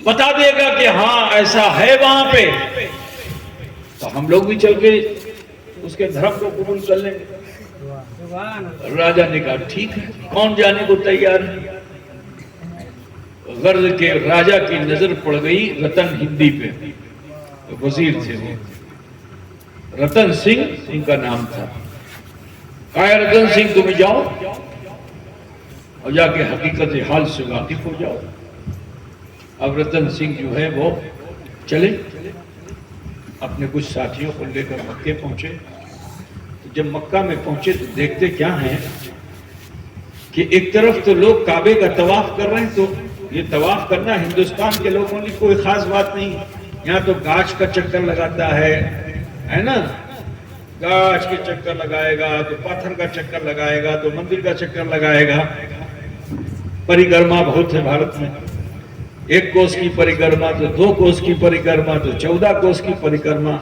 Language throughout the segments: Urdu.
بتا دے گا کہ ہاں ایسا ہے وہاں پہ، تو ہم لوگ بھی چل کے اس کے دھرم کو قبول کر لیں گے۔ راجا نے کہا ٹھیک ہے، کون جانے کو تیار ہے؟ غرض کے راجا کی نظر پڑ گئی رتن ہندی پہ، وزیر تھے وہ، رتن سنگھ ان کا نام تھا۔ کہا رتن سنگھ تم جاؤ اور جا کے حقیقت حال سے واقف ہو جاؤ۔ اب رتن سنگھ جو ہے وہ چلے، اپنے کچھ ساتھیوں کو لے کر مکے پہنچے۔ جب مکہ میں پہنچے تو دیکھتے کیا ہیں کہ ایک طرف تو لوگ کعبے کا طواف کر رہے ہیں، تو یہ طواف کرنا ہندوستان کے لوگوں کی کوئی خاص بات نہیں، یہاں تو گاچ کا چکر لگاتا ہے نا، گاچ کے چکر لگائے گا تو پتھر کا چکر لگائے گا تو مندر کا چکر لگائے گا۔ پریکرما بہت ہے بھارت میں، 1 کوس کی پریکرما تو 2 کوس کی پریکرما تو 14 کوس کی پریکرما،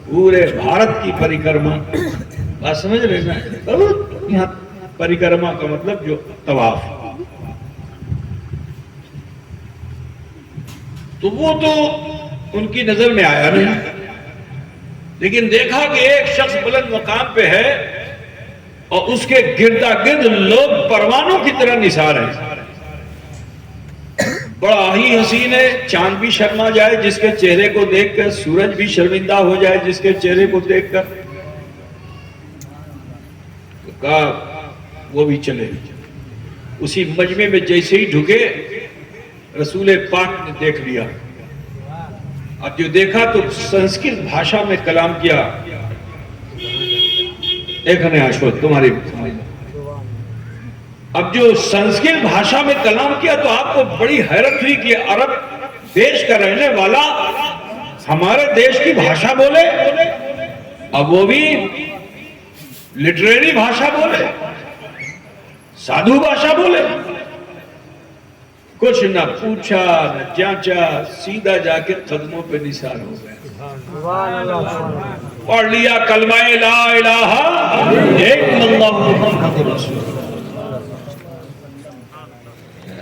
پورے بھارت کی پریکرما، بات سمجھ رہے نا؟ یہاں پریکرما کا مطلب جو طواف، تو وہ تو ان کی نظر میں آیا نہیں، لیکن دیکھا کہ ایک شخص بلند مقام پہ ہے اور اس کے گردا گرد لوگ پروانوں کی طرح نثار ہیں، بڑا ہی حسین ہے، چاند بھی شرما جائے جس کے چہرے کو دیکھ کر، سورج بھی شرمندہ ہو جائے جس کے چہرے کو دیکھ کر۔ تو کہا وہ بھی چلے۔ اسی مجمع میں جیسے ہی ڈھکے رسول پاک نے دیکھ لیا، اب جو دیکھا تو سنسکرت بھاشا میں کلام کیا، دیکھنے آشو تمہاری، اب جو سنسکرت بھاشا میں کلام کیا تو آپ کو بڑی حیرت ہوئی کہ عرب دیش کا رہنے والا ہمارے دیش کی بھاشا بولے، اب وہ بھی لٹریری بھاشا بولے، سادھو بھاشا بولے، کچھ نہ پوچھا نہ جانچا، سیدھا جا کے قدموں پہ نثار ہو گئے، پڑھ لیا کلمہ لا الہ الا اللہ محمد رسول اللہ۔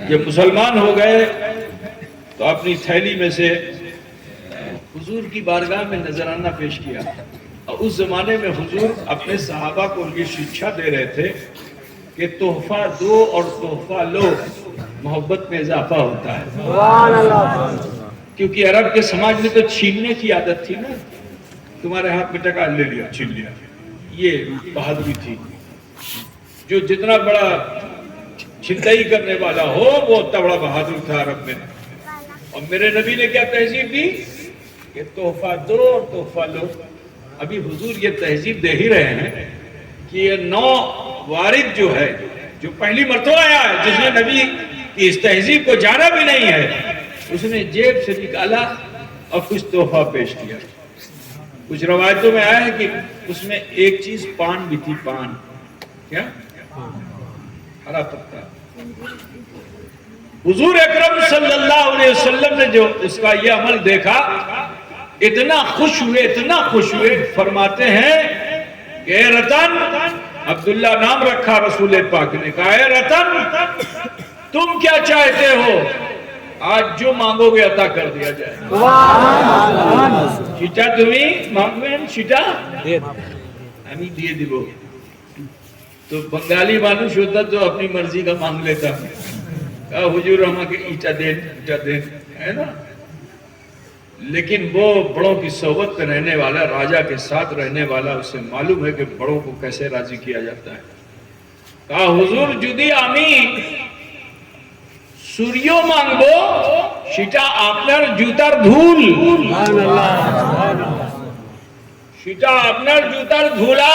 جب مسلمان ہو گئے تو اپنی تھیلی میں سے حضور کی بارگاہ میں نذرانہ پیش کیا، اور اس زمانے میں حضور اپنے صحابہ کو یہ شکشا دے رہے تھے کہ تحفہ دو اور تحفہ لو، محبت میں اضافہ ہوتا ہے، کیونکہ عرب کے سماج میں تو چھیننے کی عادت تھی نا، تمہارے ہاتھ میں ٹکا لے لیا، چھین لیا، یہ بہادری تھی۔ جو جتنا بڑا چھنتائی کرنے والا ہو وہ اتنا بڑا بہادر تھا عرب میں۔ اور میرے نبی نے کیا تہذیب دی کہ تحفہ دو اور تحفہ لو۔ ابھی حضور یہ تہذیب دے ہی رہے ہیں کہ یہ نو وارد جو ہے، جو پہلی مرتبہ آیا ہے جس نے نبی کی اس تہذیب کو جانا بھی نہیں ہے، اس نے جیب سے نکالا اور کچھ تحفہ پیش کیا۔ کچھ روایتوں میں آیا ہے کہ اس میں ایک چیز پان بھی تھی، پان، کیا؟ ہرا پتا۔ حضور اکرم صلی اللہ علیہ وسلم نے جو اس کا یہ عمل دیکھا، اتنا خوش ہوئے، اتنا خوش ہوئے، فرماتے ہیں کہ اے رتن، عبداللہ نام رکھا رسول پاک نے، کہا اے رتن تم کیا چاہتے ہو؟ آج جو مانگو گے عطا کر دیا جائے۔ شیٹا تمہیں مانگویں، شیٹا ہمیں دیے دیبو۔ تو بنگالی مانوش ہوتا تو اپنی مرضی کا مانگ لیتا، کہا حضور ہمیں کہ ایٹا دین، ہے نا؟ لیکن وہ بڑوں کی صحبت میں رہنے والا، راجہ کے ساتھ رہنے والا، اسے معلوم ہے کہ بڑوں کو کیسے راضی کیا جاتا ہے۔ کہا حضور جدی آمی سوریو مانگبو সেটা আপনার জুতার ধুল, সেটা আপনার জুতার ধুলা।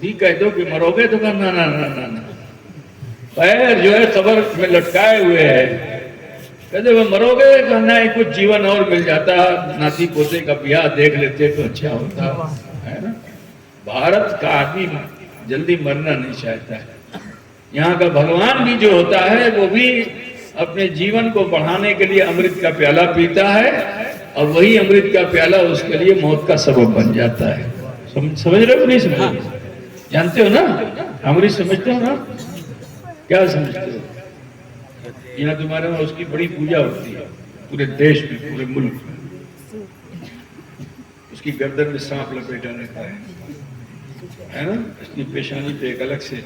بھی کہہ دو کہ مرو گے تو کہا نا نا نا نا نا، پیر جو ہے قبر میں لٹکائے ہوئے ہے، کہتے وہ مرو گے کہا نہیں کچھ جیون اور مل جاتا، ناتی پوتے کا بیاہ دیکھ لیتے تو اچھا ہوتا ہے نا۔ بھارت کا آدمی جلدی مرنا نہیں چاہتا ہے، یہاں کا بھگوان بھی جو ہوتا ہے وہ بھی اپنے جیون کو بڑھانے کے لیے امرت کا پیالہ پیتا ہے، اور وہی امرت کا پیالہ اس کے لیے موت کا سبب بن جاتا ہے۔ سمجھ رہے ہو نہیں سمجھ رہے؟ جانتے ہو نا امرت سمجھتے ہو نا؟ کیا سمجھتے ہو؟ یہاں تمہارے وہاں اس کی بڑی پوجا ہوتی ہے پورے دیش میں، پورے ملک میں، اس کی گردن میں سانپ لپیٹا رہتا ہے نا، اس کی پیشانی پہ ایک الگ سے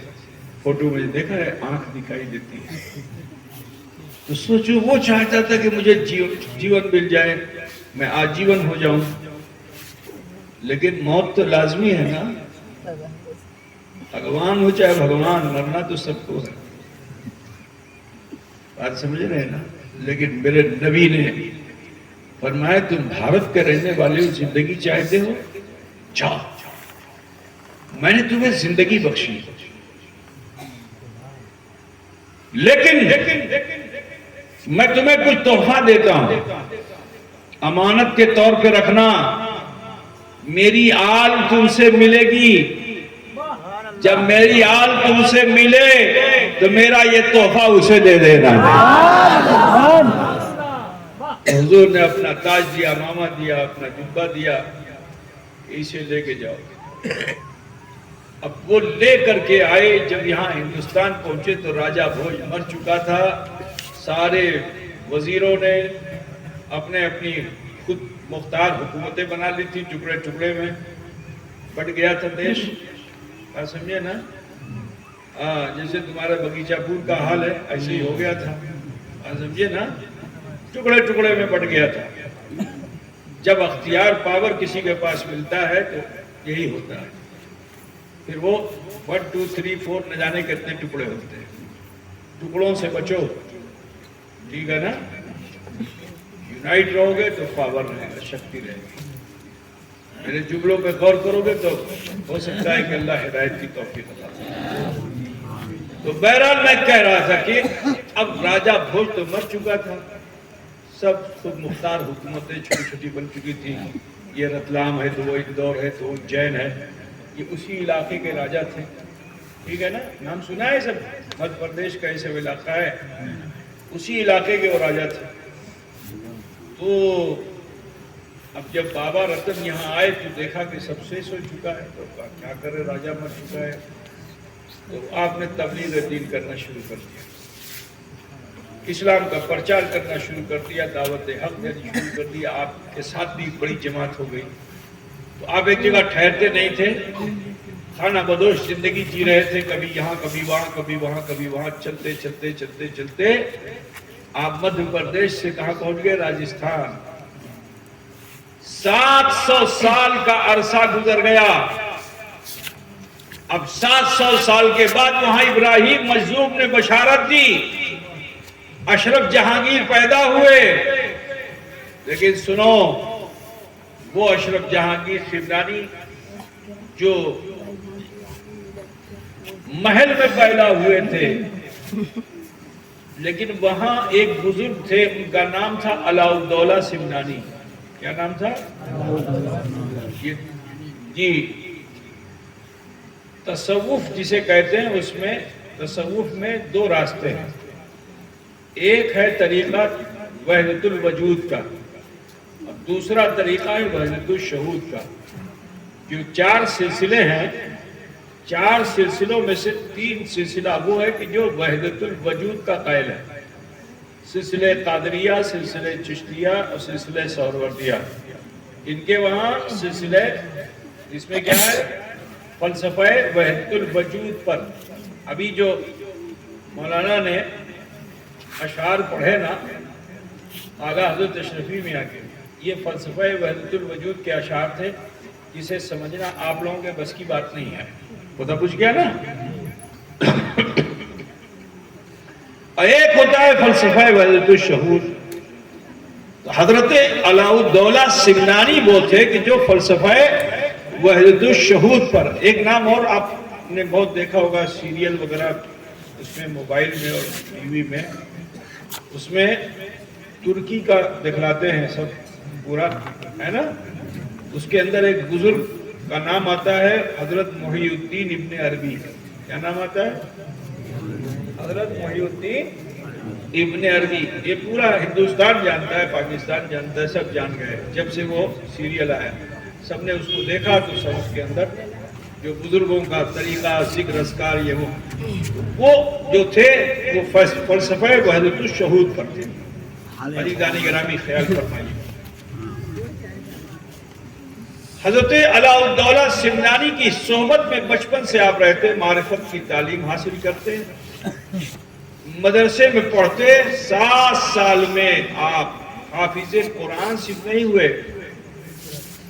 فوٹو میں دیکھا ہے آنکھ دکھائی دیتی ہے۔ تو سوچو وہ چاہتا تھا کہ مجھے جیون مل جائے، میں آجیون ہو جاؤں، لیکن موت تو لازمی ہے نا، بھگوان ہو چاہے بھگوان، مرنا تو سب کو ہے، بات سمجھ رہے ہیں نا۔ لیکن میرے نبی نے فرمایا تم بھارت کے رہنے والے ہو، زندگی چاہتے ہو جاؤ، میں نے تمہیں زندگی بخشی، لیکن میں تمہیں کچھ تحفہ دیتا ہوں، امانت کے طور پہ رکھنا، میری آل تم سے ملے گی، جب میری آل تم سے ملے تو میرا یہ تحفہ اسے دے دینا۔ حضور نے اپنا تاج دیا، امامہ دیا، اپنا جبہ دیا، اسے لے کے جاؤ۔ اب وہ لے کر کے آئے، جب یہاں ہندوستان پہنچے تو راجہ بھوج مر چکا تھا، سارے وزیروں نے اپنے اپنی خود مختار حکومتیں بنا لی تھی، ٹکڑے ٹکڑے میں بٹ گیا تھا دیش، سمجھے نا؟ جیسے تمہارا بگیچہ پور کا حال ہے ایسے ہی ہو گیا تھا، سمجھے نا؟ ٹکڑے ٹکڑے میں بٹ گیا تھا۔ جب اختیار پاور کسی کے پاس ملتا ہے تو یہی ہوتا ہے، پھر وہ 1 2 3 4 نہ جانے کتنے ٹکڑے ہوتے ہیں۔ ٹکڑوں سے بچو، ٹھیک ہے نا؟ یونائٹ رہو گے تو پاور رہے گا، شکتی رہے گی۔ میرے جملوں پہ غور کرو گے تو ہو سکتا ہے کہ اللہ ہدایت کی توفیق عطا فرمائے۔ تو بہرحال میں کہہ رہا تھا کہ اب راجہ بھوج تو مر چکا تھا، سب خود مختار حکومتیں چھوٹی چھوٹی بن چکی تھی، یہ رتلام ہے تو وہ اندور ہے تو وہ جین ہے، یہ اسی علاقے کے راجہ تھے، ٹھیک ہے نا؟ نام سنا ہے سب، مدھیہ پردیش کا ایسا علاقہ ہے، اسی علاقے کے وہ راجہ تھے۔ تو اب جب بابا رتن یہاں آئے تو دیکھا کہ سب شیش ہو چکا ہے، تو کیا کرے، راجہ مر چکا ہے، تو آپ نے تبلیغ دین کرنا شروع کر دیا، اسلام کا پرچار کرنا شروع کر دیا، دعوت حق دینی شروع کر دیا۔ آپ کے ساتھ بھی بڑی جماعت ہو گئی، تو آپ ایک جگہ ٹھہرتے نہیں تھے، خانہ بدوش زندگی جی رہے تھے، کبھی یہاں کبھی وہاں کبھی وہاں کبھی وہاں، چلتے چلتے چلتے چلتے آپ مدھیہ پردیش سے کہاں پہنچ گئے؟ راجستھان۔ 700 سال کا عرصہ گزر گیا، اب 700 سال کے بعد وہاں ابراہیم مجذوب نے بشارت دی، اشرف جہانگیر پیدا ہوئے، لیکن سنو، وہ اشرف جہانگیر سمنانی جو محل میں پیدا ہوئے تھے، لیکن وہاں ایک بزرگ تھے، ان کا نام تھا علاء الدولہ سمنانی۔ کیا نام تھا؟ جی، تصوف جسے کہتے ہیں، اس میں تصوف میں 2 راستے ہیں، ایک ہے طریقہ وحدت الوجود کا، اور دوسرا طریقہ ہے وحدت الشہود کا۔ جو 4 سلسلے ہیں، 4 سلسلوں میں سے 3 سلسلہ وہ ہے کہ جو وحدت الوجود کا قائل ہے، سلسلہ قادریہ، سلسلہ چشتیہ اور سلسلہ سہروردیہ۔ ان کے وہاں سلسلہ اس میں کیا ہے؟ فلسفہ وحدت الوجود پر۔ ابھی جو مولانا نے اشعار پڑھے نا آغا حضرت اشرفی میاں کے، یہ فلسفہ وحدت الوجود کے اشعار تھے، جسے سمجھنا آپ لوگوں کے بس کی بات نہیں ہے، خدا پوچھ گیا نا۔ ایک ہوتا ہے فلسفہ وحدت الشہود، حضرت علاء الدولہ سمنانی وہ تھے کہ جو فلسفہ وحدت الشہود پر. ایک نام اور آپ نے بہت دیکھا ہوگا سیریل وغیرہ اس میں، موبائل میں اور ٹی وی میں، اس میں ترکی کا دکھلاتے ہیں سب پورا، ہے نا. اس کے اندر ایک بزرگ کا نام آتا ہے حضرت محی الدین ابن عربی. کیا نام آتا ہے؟ حضرت محی الدین ابن عربی. یہ پورا ہندوستان جانتا ہے، پاکستان جانتا ہے، سب جان گئے. جب سے وہ سیریل آیا سب نے اس کو دیکھا تو سب اس کے اندر جو بزرگوں کا طریقہ، ذکر اذکار، یہ وہ جو تھے وہ فلسفہ وحدت الشہود پر تھے. عزیزان گرامی خیال فرمائیے. حضرت علاء الدولہ سمنانی کی صحبت میں بچپن سے آپ رہتے، معرفت کی تعلیم حاصل کرتے، مدرسے میں پڑھتے. 7 سال میں آپ حافظ قرآن صرف نہیں ہوئے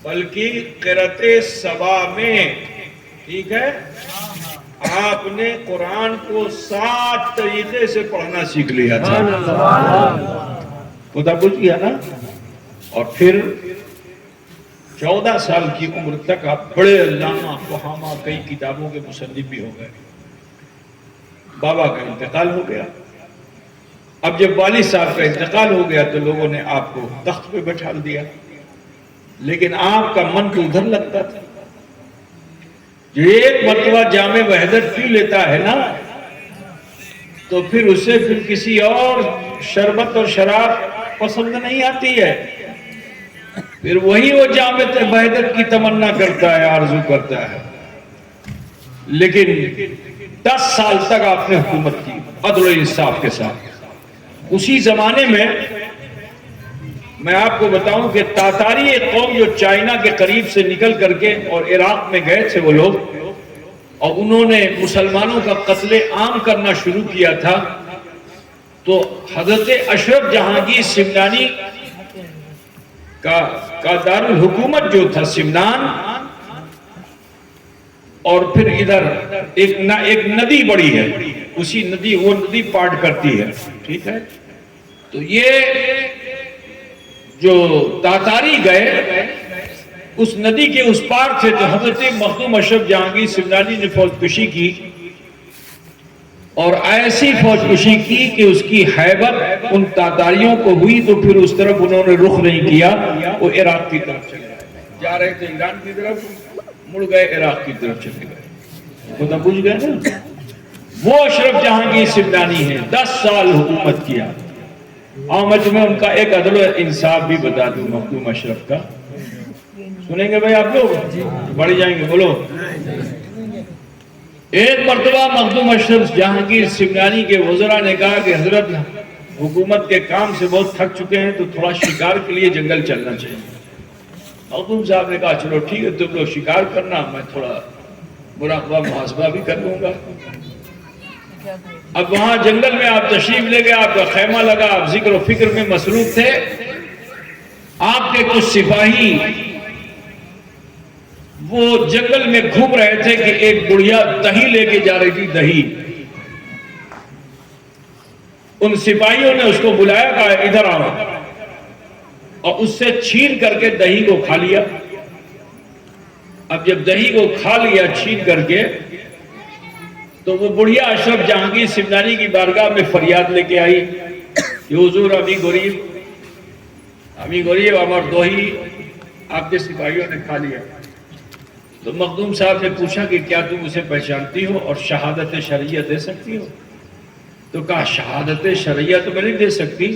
بلکہ قرأت سبا میں، ٹھیک ہے، آپ نے قرآن کو 7 طریقے سے پڑھنا سیکھ لیا تھا. خدا بول گیا نا. اور پھر 14 سال کی عمر تک آپ بڑے علامہ فہامہ، کئی کتابوں کے مصنف بھی ہو گئے. بابا کا انتقال ہو گیا. اب جب والد صاحب کا انتقال ہو گیا تو لوگوں نے آپ کو تخت پہ بٹھا دیا، لیکن آپ کا من تو ادھر لگتا تھا. جو ایک مرتبہ جامع وحدت پی لیتا ہے نا تو پھر اسے پھر کسی اور شربت اور شراب پسند نہیں آتی ہے. پھر وہی وہ جامع وحدت کی تمنا کرتا ہے، آرزو کرتا ہے. لیکن 10 سال تک آپ نے حکومت کی عدل و انصاف کے ساتھ. اسی زمانے میں آپ کو بتاؤں کہ تاتاری ایک قوم جو چائنا کے قریب سے نکل کر کے اور عراق میں گئے تھے وہ لوگ، اور انہوں نے مسلمانوں کا قتل عام کرنا شروع کیا تھا. تو حضرت اشرف جہانگیر سمنانی کا دارالحکومت جو تھا سمنان، اور پھر ادھر ایک ندی بڑی ہے، اسی ندی، وہ ندی پارٹ کرتی ہے، ٹھیک ہے. تو یہ جو تاتاری گئے اس ندی کے اس پار تھے تو حضرت مخدوم اشرف جہانگیر سمنانی نے فوج کشی کی، اور ایسی فوج کشی کی کہ اس کی ہیبت ان تاتاریوں کو ہوئی. تو پھر اس طرف انہوں نے رخ نہیں کیا، وہ عراق کی طرف چلے گئے. جا رہے تھے ایران کی طرف، مڑ گئے عراق کی طرف چلے گئے. خدا بوجھ گئے نا. وہ اشرف جہانگیر سمنانی ہیں، 10 سال حکومت کیا. آمد میں ان کا ایک عدل و انصاف بھی بتا دوں مخدوم اشرف کا. سنیں گے بھائی آپ لوگ؟ بڑھ جائیں گے، بولو. ایک مرتبہ مخدوم اشرف جہانگیر سمنانی کے وزراء نے کہا کہ حضرت حکومت کے کام سے بہت تھک چکے ہیں تو تھوڑا شکار کے لیے جنگل چلنا چاہیے. مخدوم صاحب نے کہا چلو ٹھیک ہے، تم لوگ شکار کرنا، میں تھوڑا مراقبہ محاسبہ بھی کر لوں گا. اب وہاں جنگل میں آپ تشریف لے گئے، آپ کا خیمہ لگا، آپ ذکر و فکر میں مصروف تھے. آپ کے کچھ سپاہی وہ جنگل میں گھوم رہے تھے کہ ایک بڑھیا دہی لے کے جا رہی تھی، دہی. ان سپاہیوں نے اس کو بلایا، کہا ادھر آؤ، اور اس سے چھین کر کے دہی کو کھا لیا. اب جب دہی کو کھا لیا چھین کر کے تو وہ بڑھیا اشرف جہانگیر سمنانی کی بارگاہ میں فریاد لے کے آئی کہ حضور امی غریب ہمار دہی آپ کے سپاہیوں نے کھا لیا. تو مخدوم صاحب نے پوچھا کہ کیا تم اسے پہچانتی ہو اور شہادت شرعیہ دے سکتی ہو؟ تو کہا شہادت شرعیہ تو میں نہیں دے سکتی،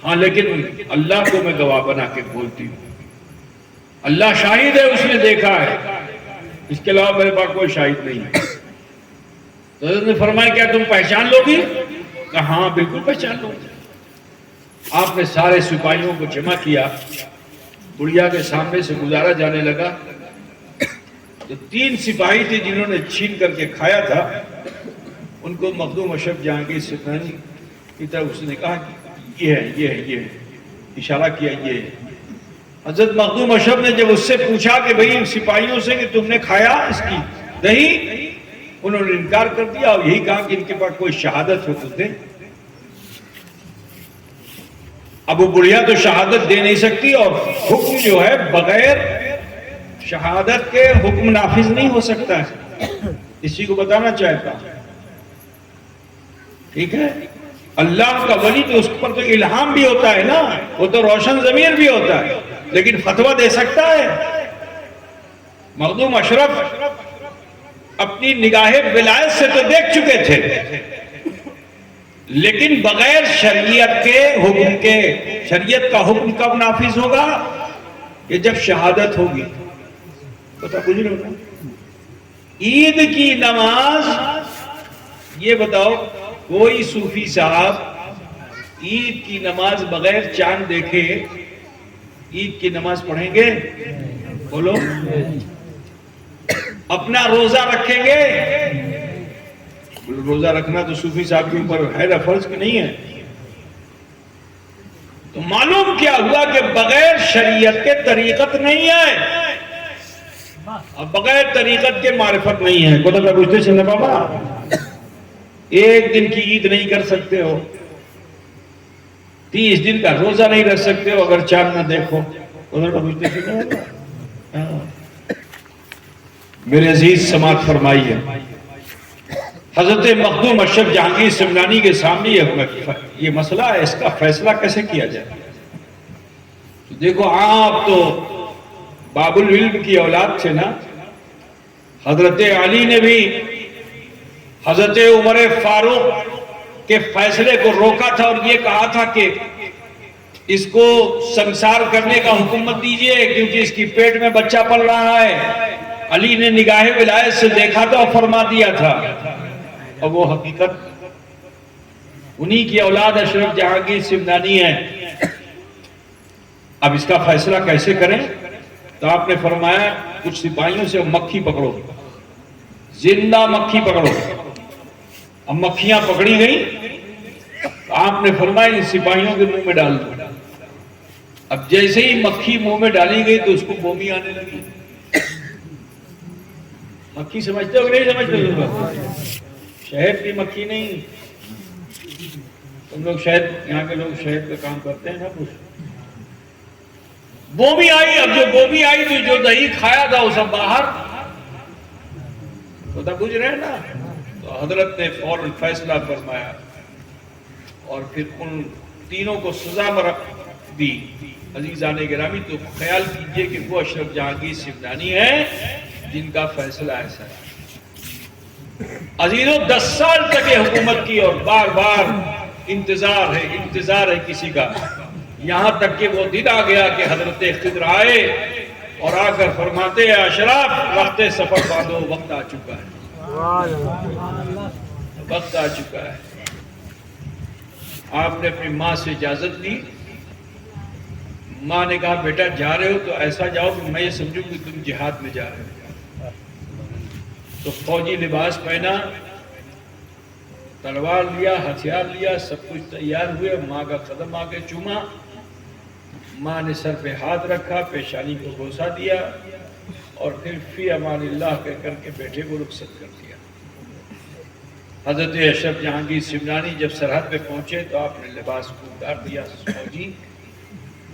ہاں لیکن اللہ کو میں گواہ بنا کے بولتی ہوں. اللہ شاہد ہے، اس نے دیکھا ہے، اس کے علاوہ میرے پاس کوئی شاہد نہیں ہے. تو حضرت نے فرمایا کیا تم پہچان لو گی؟ کہا ہاں بالکل پہچان لو گی. آپ نے سارے سپاہیوں کو جمع کیا، بڑھیا کے سامنے سے گزارا جانے لگا. تو 3 سپاہی تھے جنہوں نے چھین کر کے کھایا تھا، ان کو مخدوم اشرف جہانگیر سمنانی کی طرف اس نے کہا کہ یہ ہے، اشارہ کیا یہ ہے. حضرت مخدوم اشرف نے جب اس سے پوچھا کہ بھئی ان سپاہیوں سے کہ تم نے کھایا اس کی دہی، انہوں نے انکار کر دیا اور یہی کہا کہ ان کے پاس کوئی شہادت ہو تو دیں. اب وہ بڑھیا تو شہادت دے نہیں سکتی، اور حکم جو ہے بغیر شہادت کے حکم نافذ نہیں ہو سکتا ہے، اسی کو بتانا چاہتا ہوں، ٹھیک ہے؟ اللہ کا ولی تو اس پر تو الہام بھی ہوتا ہے نا، وہ تو روشن ضمیر بھی ہوتا ہے، لیکن فتویٰ دے سکتا ہے؟ مخدوم اشرف اپنی نگاہ ولایت سے تو دیکھ چکے تھے، لیکن بغیر شریعت کے حکم کے، شریعت کا حکم کب نافذ ہوگا؟ کہ جب شہادت ہوگی۔ پتہ کچھ نہیں ہوتا۔ عید کی نماز، یہ بتاؤ کوئی صوفی صاحب عید کی نماز بغیر چاند دیکھے عید کی نماز پڑھیں گے؟ بولو۔ اپنا روزہ رکھیں گے؟ روزہ رکھنا تو صوفی صاحب کے اوپر ہے نا، فرض کہ نہیں ہے؟ تو معلوم کیا ہوا کہ بغیر شریعت کے طریقت نہیں ہے، اب بغیر طریقت کے معرفت نہیں ہے۔ خدا کا پوچھتے چلے بابا، ایک دن کی عید نہیں کر سکتے ہو، 30 دن کا روزہ نہیں رکھ سکتے ہو اگر چاند نہ دیکھو۔ خدا کا پوچھتے چلے بابا، میرے عزیز سماعت فرمائیے، حضرت مخدوم اشرف جہانگیر سمنانی کے سامنے یہ مسئلہ ہے، اس کا فیصلہ کیسے کیا جائے؟ دیکھو آپ تو باب العلم کی اولاد تھے نا، حضرت علی نے بھی حضرت عمر فاروق کے فیصلے کو روکا تھا اور یہ کہا تھا کہ اس کو سنسار کرنے کا حکم مت دیجئے کیونکہ اس کی پیٹ میں بچہ پل رہا ہے۔ علی نے نگاہ ولایت سے دیکھا تھا اور فرما دیا تھا، اور وہ حقیقت انہی کی اولاد اشرف جہانگیر سمنانی ہے۔ اب اس کا فیصلہ کیسے کریں؟ تو آپ نے فرمایا کچھ سپاہیوں سے مکھی پکڑو، زندہ مکھی پکڑو۔ اب مکھیاں پکڑی گئی، آپ نے فرمایا ان سپاہیوں کے منہ میں ڈال دو۔ اب جیسے ہی مکھی منہ میں ڈالی گئی تو اس کو بومی آنے لگی۔ مکھی سمجھتے ہو کہ نہیں سمجھتے ہو؟ شہد کی مکھی نہیں، تم لوگ شہد، یہاں کے لوگ شہد کا کام کرتے ہیں نا کچھ۔ بومی آئی، اب جو بومی آئی تو جو دہی کھایا تھا وہ سب باہر، تو تب بجھ رہے نا۔ تو حضرت نے فوراً فیصلہ فرمایا اور پھر ان تینوں کو سزا میں رکھ دی۔ عزیزان گرامی، تو خیال کیجئے کہ وہ اشرف جہانگیر سمنانی ہے جن کا فیصلہ ایسا ہے۔ عزیزوں 10 سال تک یہ حکومت کی اور بار بار انتظار ہے کسی کا، یہاں تک کہ وہ دن آ گیا کہ حضرت خضر آئے اور آ کر فرماتے ہیں اشراف وقت سفر باندھو، وقت آ چکا ہے، وقت آ چکا ہے۔ آپ نے اپنی ماں سے اجازت لی، ماں نے کہا بیٹا جا رہے ہو تو ایسا جاؤ کہ میں یہ سمجھوں کہ تم جہاد میں جا رہے ہو۔ تو فوجی لباس پہنا، تلوار لیا، ہتھیار لیا، سب کچھ تیار ہوئے، ماں کا قدم آ کے چوما، ماں نے سر پہ ہاتھ رکھا، پیشانی کو بوسہ دیا اور پھر فی امان اللہ کہہ کر کے بیٹے کو رخصت کر دیا۔ حضرت اشرف جہانگیر سمنانی جب سرحد پہ پہنچے تو آپ نے لباس کو اتار دیا فوجی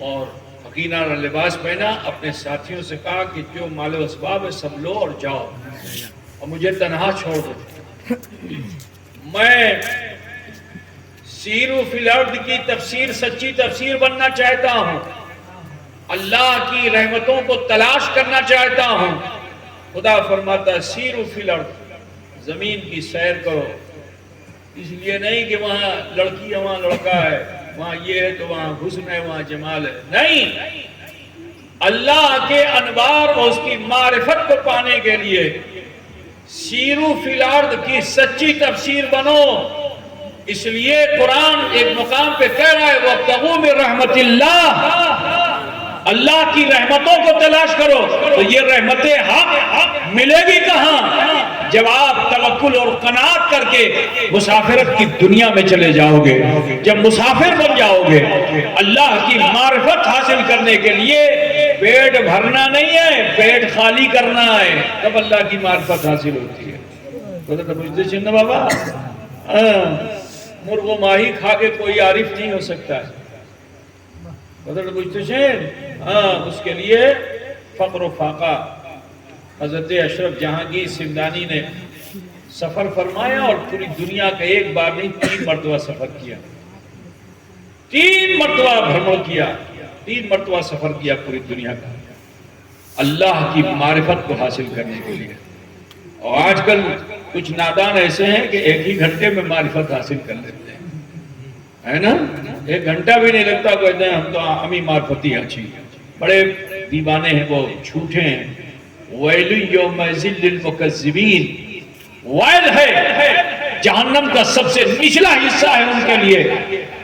اور حقیقانہ لباس پہنا، اپنے ساتھیوں سے کہا کہ جو مال و اسباب ہے سب لو اور جاؤ اور مجھے تنہا چھوڑ دو۔ میں سیرو فی الارض کی تفسیر، سچی تفسیر بننا چاہتا ہوں، اللہ کی رحمتوں کو تلاش کرنا چاہتا ہوں۔ خدا فرماتا ہے سیرو فی الارض، زمین کی سیر کرو، اس لیے نہیں کہ وہاں لڑکی ہے وہاں لڑکا ہے، وہاں یہ ہے تو وہاں حسن ہے وہاں جمال ہے، نہیں، اللہ کے انوار اور اس کی معرفت کو پانے کے لیے سیرو فی الارض کی سچی تفسیر بنو۔ اس لیے قرآن ایک مقام پہ کہہ رہا ہے وَابْتَغُوا مِن رَحْمَتِ اللَّهِ، اللہ کی رحمتوں کو تلاش کرو۔ تو یہ رحمت حق ملے گی کہاں؟ جب آپ توکل اور قناعت کر کے مسافرت کی دنیا میں چلے جاؤ گے، جب مسافر بن جاؤ گے۔ اللہ کی معرفت حاصل کرنے کے لیے پیٹ بھرنا نہیں ہے، پیٹ خالی کرنا ہے، تب اللہ کی معرفت حاصل ہوتی ہے۔ تو مجھے چننا بابا، مرغ و ماہی کھا کے کوئی عارف نہیں ہو سکتا ہے، بدل کچھ تو اس کے لیے فقر و فاقہ حضرت اشرف جہانگیر سمنانی نے سفر فرمایا اور پوری دنیا کا ایک بار نہیں 3 مرتبہ سفر کیا، 3 مرتبہ بھرمڑ کیا، 3 مرتبہ سفر کیا پوری دنیا کا اللہ کی معرفت کو حاصل کرنے کے لیے۔ اور آج کل کچھ نادان ایسے ہیں کہ 1 ہی گھنٹے میں معرفت حاصل کر لیتے ہیں، ہے نا؟ 1 گھنٹہ بھی نہیں لگتا، کہتے ہیں ہم تو ہمیں معرفتی اچھی، بڑے دیوانے ہیں، وہ جھوٹے ہیں۔ ویل یومئذ للمکذبین، ویل ہے جہنم کا سب سے نچلا حصہ ہے ان کے لیے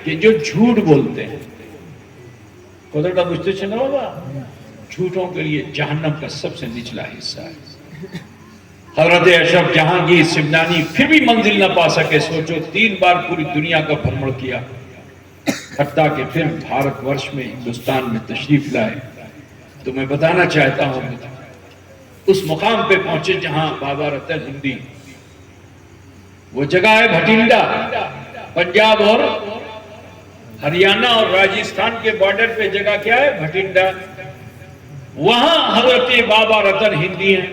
کہ جو جھوٹ بولتے ہیں۔ قدرتا بجھتے چھنا ہوگا، جھوٹوں کے لیے جہنم کا سب سے نچلا حصہ ہے۔ حضرت اشرف جہانگیر سمنانی پھر بھی منزل نہ پا سکے، سوچو 3 بار پوری دنیا کا بھرمڑ کیا، حتیٰ کہ پھر بھارت ورش میں ہندوستان میں تشریف لائے۔ تو میں بتانا چاہتا ہوں اس مقام پہ پہنچے جہاں بابا رتن ہندی، وہ جگہ ہے بھٹنڈا، پنجاب اور ہریانہ اور راجستھان کے بارڈر پہ جگہ کیا ہے؟ بھٹنڈا۔ وہاں حضرت بابا رتن ہندی ہیں۔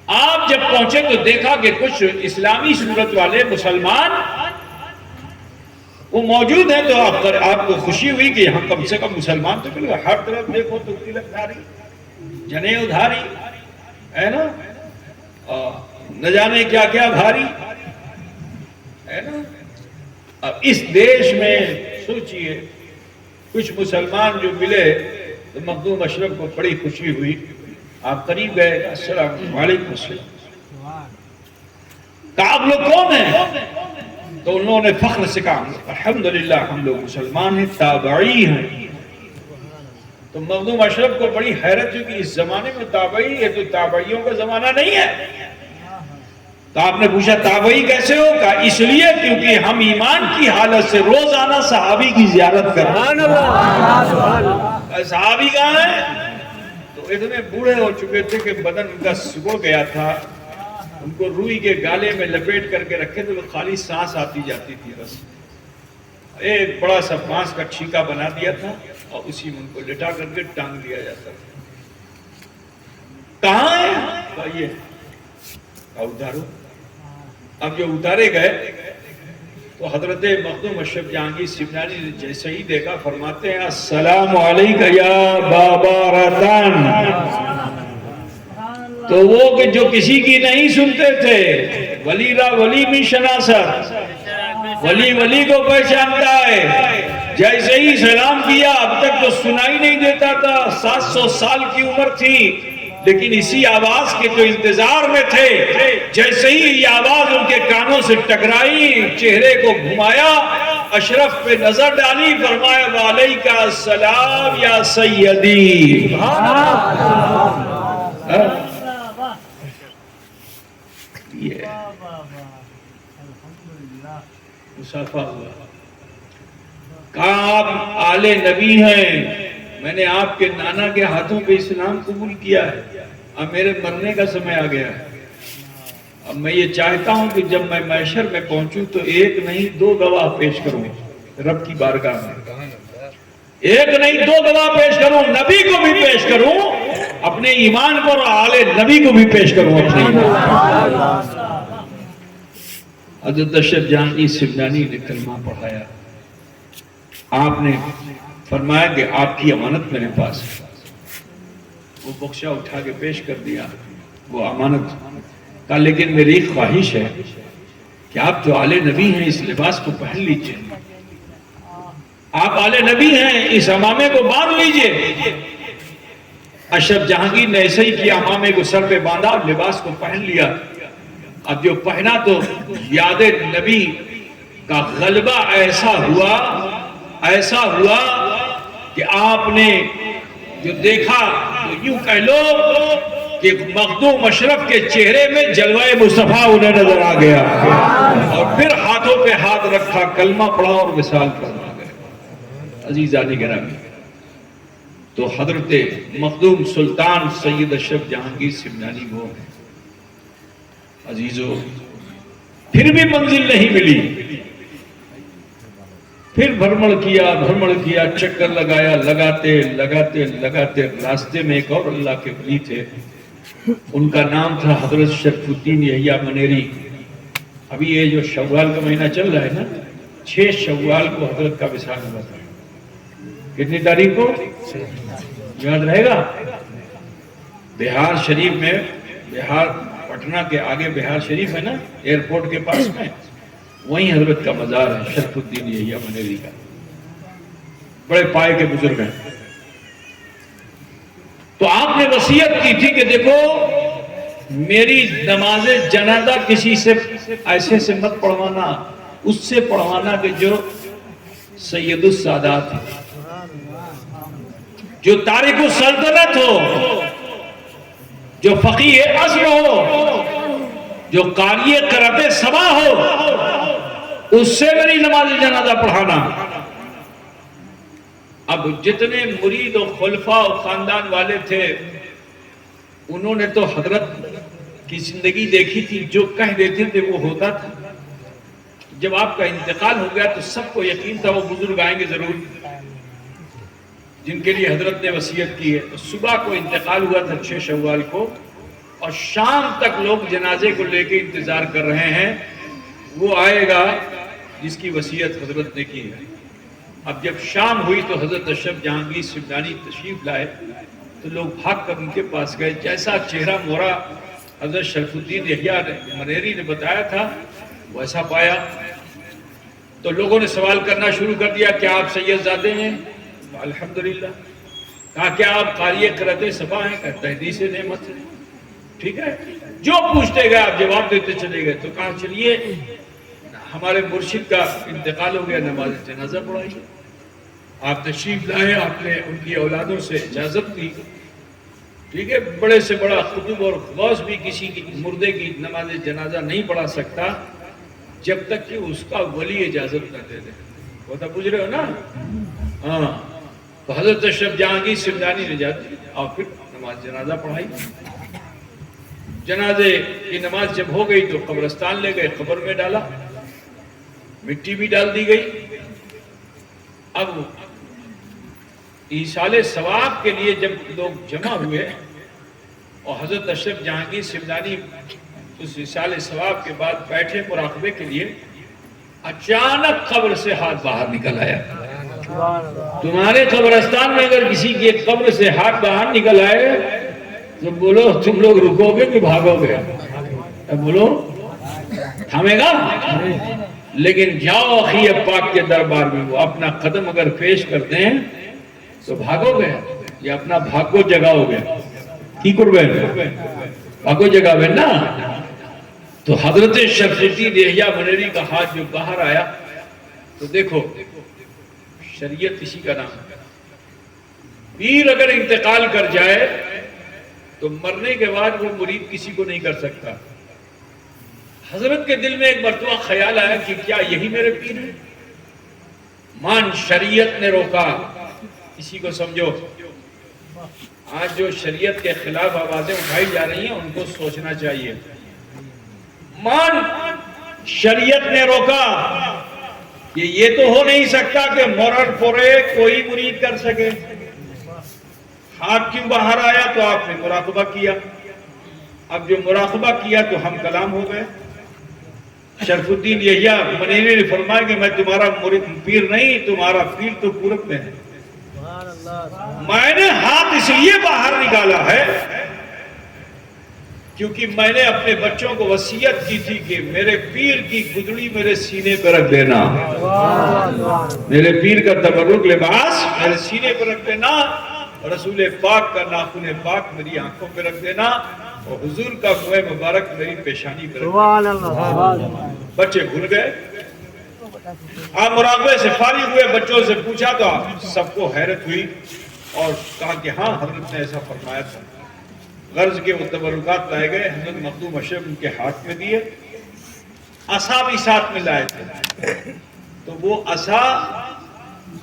آپ جب پہنچے تو دیکھا کہ کچھ اسلامی صورت والے مسلمان وہ موجود ہیں، تو آپ کو خوشی ہوئی کہ یہاں کم سے کم مسلمان تو ملے گا۔ ہر طرف دیکھو تو تلک دھاری، جنیو دھاری، ہے نا، نہ جانے کیا کیا بھاری، ہے نا۔ اب اس دیش میں سوچئے کچھ مسلمان جو ملے تو مخدوم اشرف کو بڑی خوشی ہوئی۔ آپ قریب گئے، السلام علیکم السلام، کہا آپ لوگ کون ہیں؟ تو انہوں نے فخر سے کہا الحمدللہ ہم لوگ مسلمان ہیں، تابعی ہیں۔ تو مخدوم اشرف کو بڑی حیرت ہوئی کہ اس زمانے میں تابعی ہے، تو تابعیوں کا زمانہ نہیں ہے۔ تو آپ نے پوچھا تابعی کیسے ہو؟ کہا اس لیے کیونکہ ہم ایمان کی حالت سے روزانہ صحابی کی زیارت کرتے ہیں۔ صحابی کہاں ہیں؟ تو اتنے بوڑھے ہو چکے تھے کہ بدن ان کا سکڑ گیا تھا، ان کو روئی کے گالے میں لپیٹ کر کے رکھے تو خالی سانس آتی جاتی تھی بس۔ ایک بڑا سا بانس کا چھیکا بنا دیا تھا اور اسی میں ان کو لٹا کر کے ٹانگ دیا جاتا تھا۔ کہاں ہے؟ یہ اتارو۔ اب جو اتارے گئے تو حضرت مخدوم اشرف جہانگیر سمنانی نے جیسے ہی دیکھا فرماتے ہیں السلام علیکم یا بابا رتن۔ تو وہ کہ جو کسی کی نہیں سنتے تھے، ولی را ولی میں شناست، ولی ولی کو پہچانتا ہے، جیسے ہی سلام کیا اب تک تو سنائی نہیں دیتا تھا، 700 سال کی عمر تھی، لیکن اسی آواز کے تو انتظار میں تھے۔ جیسے ہی یہ آواز ان کے کانوں سے ٹکرائی، چہرے کو گھمایا، اشرف پہ نظر ڈالی، فرمایا وعلیکہ السلام یا سیدی۔ یہ مصافحہ ہوا، کہا آپ آل نبی ہیں، میں نے آپ کے نانا کے ہاتھوں پہ اسلام قبول کیا ہے، اب میرے مرنے کا سمے آ گیا ہے۔ اب میں یہ چاہتا ہوں کہ جب میں محشر میں پہنچوں تو 1 نہیں 2 گواہ پیش کروں رب کی بارگاہ میں، 1 نہیں 2 گواہ پیش کروں، نبی کو بھی پیش کروں اپنے ایمان پر، اور آل نبی کو بھی پیش کروں اپنے ایمان۔ حضرت اشرف جہانگیر سمنانی نے کلمہ پڑھایا، آپ نے فرمایا کہ آپ کی امانت میرے پاس ہے۔ وہ بخشا اٹھا کے پیش کر دیا وہ امانت، کہا لیکن میری ایک خواہش ہے کہ آپ جو آل نبی ہیں اس لباس کو پہن لیجئے، آپ آل نبی ہیں اس امامے کو باندھ لیجئے۔ اشرف جہانگیر نے ایسے ہی کیا، امامے کو سر پہ باندھا اور لباس کو پہن لیا۔ اب جو پہنا تو یاد نبی کا غلبہ ایسا ہوا کہ آپ نے جو دیکھا تو یوں کہہ لو کہ مخدوم اشرف کے چہرے میں جلوہ مصطفیٰ انہیں نظر آ گیا، اور پھر ہاتھوں پہ ہاتھ رکھا، کلمہ پڑھا اور وصال فرما گئے۔ عزیزان گرامی، تو حضرت مخدوم سلطان سید اشرف جہانگیر سمنانی وہ ہیں۔ عزیزو، پھر بھی منزل نہیں ملی، پھر بھرمڑ کیا، چکر لگایا، لگاتے راستے میں ایک اور اللہ کے ولی تھے، ان کا نام تھا حضرت شرف الدین یحییٰ منیری. ابھی یہ جو شوال کا مہینہ چل رہا ہے نا، 6 شوال کو حضرت کا وصال ہوا تھا. کتنی تاریخ کو یاد رہے گا؟ بہار شریف میں، بہار پٹنہ کے آگے بہار شریف ہے نا، ایئرپورٹ کے پاس میں، وہیں حضرت کا مزار ہے شرف الدین یحییٰ منیری کا. بڑے پائے کے بزرگ ہیں. تو آپ نے وصیت کی تھی کہ دیکھو میری نماز جنازہ کسی سے ایسے سے مت پڑھوانا، اس سے پڑھوانا کہ جو سید السادات ہے، جو تارک السلطنت ہو، جو فقیہ اصل ہو، جو قاری قرأت سبا ہو، اس سے میری نماز جنازہ پڑھانا. اب جتنے مرید و خلفاء و خاندان والے تھے انہوں نے تو حضرت کی زندگی دیکھی تھی، جو کہہ دیتے تھے وہ ہوتا تھا. جب آپ کا انتقال ہو گیا تو سب کو یقین تھا وہ بزرگ آئیں گے ضرور جن کے لیے حضرت نے وصیت کی ہے. تو صبح کو انتقال ہوا تھا 6 شوال کو، اور شام تک لوگ جنازے کو لے کے انتظار کر رہے ہیں وہ آئے گا جس کی وصیت حضرت نے کی ہے. اب جب شام ہوئی تو حضرت اشرف جہانگیر سمنانی تشریف لائے تو لوگ بھاگ کر ان کے پاس گئے. جیسا چہرہ مورا حضرت شرف الدین یحییٰ منیری نے بتایا تھا ویسا پایا. تو لوگوں نے سوال کرنا شروع کر دیا، کیا آپ سید زادے ہیں؟ الحمدللہ. کہا کیا آپ قاری قرأت سبا ہیں؟ کہا تحدیث نعمت ہے. ٹھیک ہے، جو پوچھتے گئے آپ جواب دیتے چلے گئے. تو کہا چلیے ہمارے مرشد کا انتقال ہو گیا، نماز جنازہ پڑھائیے. آپ تشریف لائے، آپ نے ان کی اولادوں سے اجازت دی. ٹھیک ہے، بڑے سے بڑا قطب اور غوث بھی کسی کی مردے کی نماز جنازہ نہیں پڑھا سکتا جب تک کہ اس کا ولی اجازت نہ دے دے. وہ تو پوچھ رہے ہو نا؟ ہاں. تو حضرت اشرف جہانگیر سمنانی نے جاتی اور پھر نماز جنازہ پڑھائی. جنازے کی نماز جب ہو گئی تو قبرستان لے گئے، قبر میں ڈالا، مٹی بھی ڈال دی گئی. اب ایصال ثواب کے لیے جب لوگ جمع ہوئے اور حضرت اشرف جہانگیر سمنانی اس ایصال ثواب کے بعد بیٹھے مراقبے کے لیے، اچانک قبر سے ہاتھ باہر نکل آیا. تمہارے قبرستان میں اگر کسی کی ایک قبر سے ہاتھ باہر نکل آئے تو بولو تم لوگ رکو گے کہ بھاگو گے؟ بولو تھامے گا؟ لیکن جاؤ اخی پاک کے دربار میں، وہ اپنا قدم اگر پیش کرتے ہیں تو بھاگو گے یا اپنا بھاگو جگاؤ گے؟ کی کربے بھاگو جگاوے نا. تو حضرت شرف الدین یحییٰ منیری کا ہاتھ جو باہر آیا تو دیکھو شریعت اسی کا نام ہے. پیر اگر انتقال کر جائے تو مرنے کے بعد وہ مرید کسی کو نہیں کر سکتا. حضرت کے دل میں ایک مرتبہ خیال آیا کہ کیا یہی میرے پیر ہیں؟ مان شریعت نے روکا. کسی کو سمجھو آج جو شریعت کے خلاف آوازیں اٹھائی جا رہی ہیں ان کو سوچنا چاہیے. مان شریعت نے روکا کہ یہ تو ہو نہیں سکتا کہ مرر پورے کوئی مرید کر سکے. ہاتھ کیوں باہر آیا؟ تو آپ نے مراقبہ کیا. اب جو مراقبہ کیا تو ہم کلام ہو گئے. شرف الدین یحییٰ منیری نے فرمایا کہ میں تمہارا پیر نہیں، تمہارا پیر تو پورب میں ہے. میں نے ہاتھ اس لیے باہر نکالا ہے کیونکہ میں نے اپنے بچوں کو وصیت کی تھی کہ میرے پیر کی گدڑی میرے سینے پہ رکھ دینا، میرے پیر کا تبرک لباس میرے سینے پہ رکھ دینا، رسول پاک کا ناخن پاک میری آنکھوں پہ رکھ دینا، اور حضور کا منہ مبارک میری پیشانی پہ رکھ دینا. بچے بھول گئے. آپ مراقبے سے فارغ ہوئے، بچوں سے پوچھا تو سب کو حیرت ہوئی اور کہا کہ ہاں حضرت نے ایسا فرمایا تھا. غرض کے وہ تبرکات لائے گئے، حضرت مخدوم اشرف ان کے ہاتھ میں دیے. عصا بھی ساتھ میں لائے تھے تو وہ عصا